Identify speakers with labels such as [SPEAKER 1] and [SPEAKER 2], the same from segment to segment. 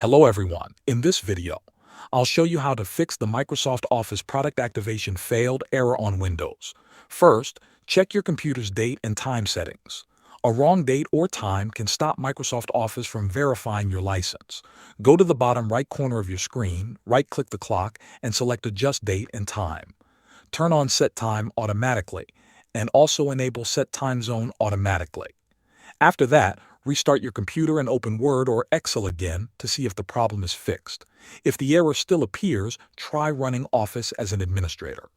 [SPEAKER 1] Hello everyone. In this video, I'll show you how to fix the Microsoft Office product activation failed error on Windows. First, check your computer's date and time settings. A wrong date or time can stop Microsoft Office from verifying your license. Go to the bottom right corner of your screen, right-click the clock, and select Adjust Date and Time. Turn on Set Time automatically, and also enable Set Time Zone automatically. After that, restart your computer and open Word or Excel again to see if the problem is fixed. If the error still appears, try running Office as an administrator.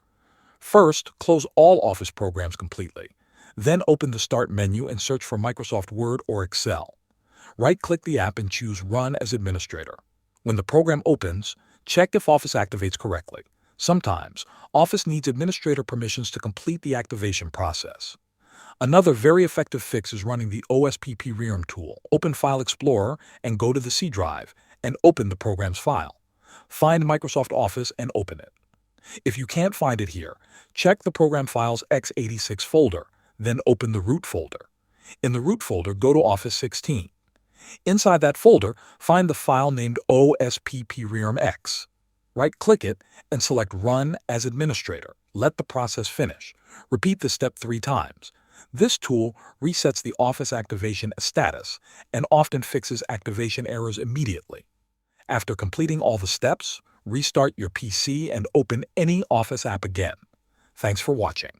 [SPEAKER 1] First, close all Office programs completely. Then open the Start menu and search for Microsoft Word or Excel. Right-click the app and choose Run as Administrator. When the program opens, check if Office activates correctly. Sometimes, Office needs administrator permissions to complete the activation process. Another very effective fix is running the OSPP tool. Open File Explorer and go to the C drive and open the program's file. Find Microsoft Office and open it. If you can't find it here, check the Program Files x86 folder, then open the root folder. In the root folder, go to Office 16. Inside that folder, find the file named OSPP-X. Right-click it and select Run as Administrator. Let the process finish. Repeat this step 3 times. This tool resets the Office activation status and often fixes activation errors immediately. After completing all the steps, restart your PC and open any Office app again. Thanks for watching.